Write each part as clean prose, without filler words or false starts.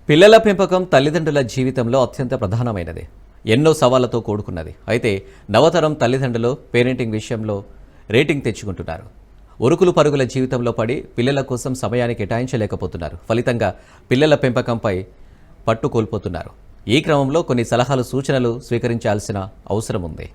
పిల్లల పెంపకం తల్లిదండ్రుల జీవితంలో అత్యంత ప్రధానమైనది. ఎన్నో సవాళ్లతో కూడుకున్నది. అయితే నవతరం తల్లిదండ్రులు పేరెంటింగ్ విషయంలో రేటింగ్ తెచ్చుకుంటున్నారు. ఉరుకులు పరుగుల జీవితంలో పడి పిల్లల కోసం సమయాన్ని కేటాయించలేకపోతున్నారు. ఫలితంగా పిల్లల పెంపకంపై పట్టు కోల్పోతున్నారు. ఈ క్రమంలో కొన్ని సలహాలు, సూచనలు స్వీకరించాల్సిన అవసరం ఉంది.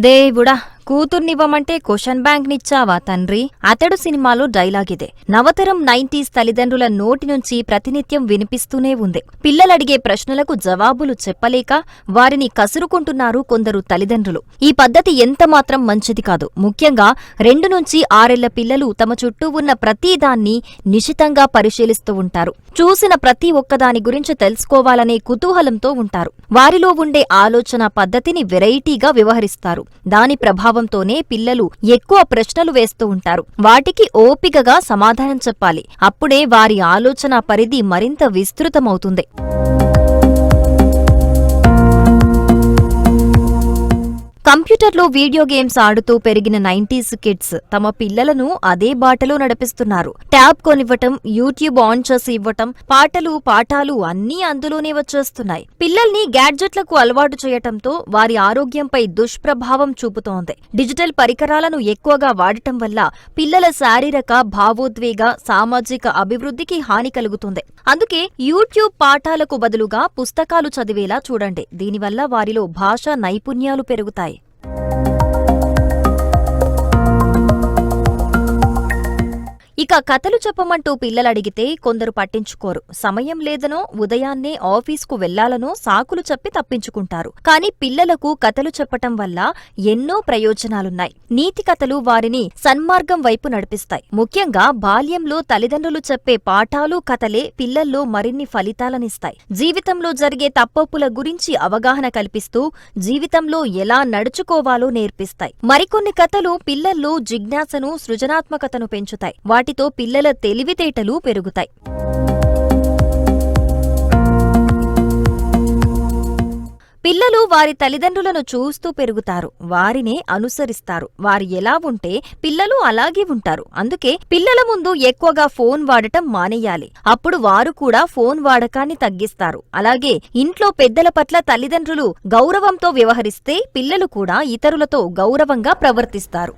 దేవుడా, కూతుర్నివ్వమంటే క్వశ్చన్ బ్యాంక్ నిచ్చావా తండ్రి? అతడు సినిమాలో డైలాగిదే. నవతరం 90s తల్లిదండ్రుల నోటి నుంచి ప్రతినిత్యం వినిపిస్తూనే ఉంది. పిల్లలడిగే ప్రశ్నలకు జవాబులు చెప్పలేక వారిని కసురుకుంటున్నారు కొందరు తల్లిదండ్రులు. ఈ పద్ధతి ఎంతమాత్రం మంచిది కాదు. ముఖ్యంగా 2 నుంచి 6 ఏళ్ల పిల్లలు తమ చుట్టూ ఉన్న ప్రతిదాన్ని నిశితంగా పరిశీలిస్తూ ఉంటారు. చూసిన ప్రతి ఒక్కదాని గురించి తెలుసుకోవాలనే కుతూహలంతో ఉంటారు. వారిలో ఉండే ఆలోచన పద్ధతిని వెరైటీగా వ్యవహరిస్తారు. దాని ప్రభావంతోనే పిల్లలు ఎక్కువ ప్రశ్నలు వేస్తూ ఉంటారు. వాటికి ఓపికగా సమాధానం చెప్పాలి. అప్పుడే వారి ఆలోచన పరిధి మరింత విస్తృతమవుతుంది. కంప్యూటర్లో వీడియో గేమ్స్ ఆడుతూ పెరిగిన 90s కిడ్స్ తమ పిల్లలను అదే బాటలో నడిపిస్తున్నారు. ట్యాబ్ కొనివ్వటం, యూట్యూబ్ ఆన్ చేసి ఇవ్వటం, పాటలు పాఠాలు అన్నీ అందులోనే వచ్చేస్తున్నాయి. పిల్లల్ని గ్యాడ్జెట్లకు అలవాటు చేయటంతో వారి ఆరోగ్యంపై దుష్ప్రభావం చూపుతోంది. డిజిటల్ పరికరాలను ఎక్కువగా వాడటం వల్ల పిల్లల శారీరక, భావోద్వేగ, సామాజిక అభివృద్ధికి హాని కలుగుతుంది. అందుకే యూట్యూబ్ పాఠాలకు బదులుగా పుస్తకాలు చదివేలా చూడండి. దీనివల్ల వారిలో భాషా నైపుణ్యాలు పెరుగుతాయి. ఇక కథలు చెప్పమంటూ పిల్లలడిగితే కొందరు పట్టించుకోరు. సమయం లేదనో, ఉదయాన్నే ఆఫీస్కు వెళ్లాలనో సాకులు చెప్పి తప్పించుకుంటారు. కాని పిల్లలకు కథలు చెప్పటం వల్ల ఎన్నో ప్రయోజనాలున్నాయి. నీతి కథలు వారిని సన్మార్గం వైపు నడిపిస్తాయి. ముఖ్యంగా బాల్యంలో తల్లిదండ్రులు చెప్పే పాఠాలు, కథలే పిల్లల్లో మరిన్ని ఫలితాలనిస్తాయి. జీవితంలో జరిగే తప్పొప్పుల గురించి అవగాహన కల్పిస్తూ జీవితంలో ఎలా నడుచుకోవాలో నేర్పిస్తాయి. మరికొన్ని కథలు పిల్లల్లో జిజ్ఞాసను, సృజనాత్మకతను పెంచుతాయి. వాటితో పిల్లల తెలివితేటలు పెరుగుతాయి. పిల్లలు వారి తల్లిదండ్రులను చూస్తూ పెరుగుతారు. వారినే అనుసరిస్తారు. వారు ఎలా ఉంటే పిల్లలు అలాగే ఉంటారు. అందుకే పిల్లల ముందు ఎక్కువగా ఫోన్ వాడటం మానేయాలి. అప్పుడు వారు కూడా ఫోన్ వాడకాన్ని తగ్గిస్తారు. అలాగే ఇంట్లో పెద్దల పట్ల తల్లిదండ్రులు గౌరవంతో వ్యవహరిస్తే పిల్లలు కూడా ఇతరులతో గౌరవంగా ప్రవర్తిస్తారు.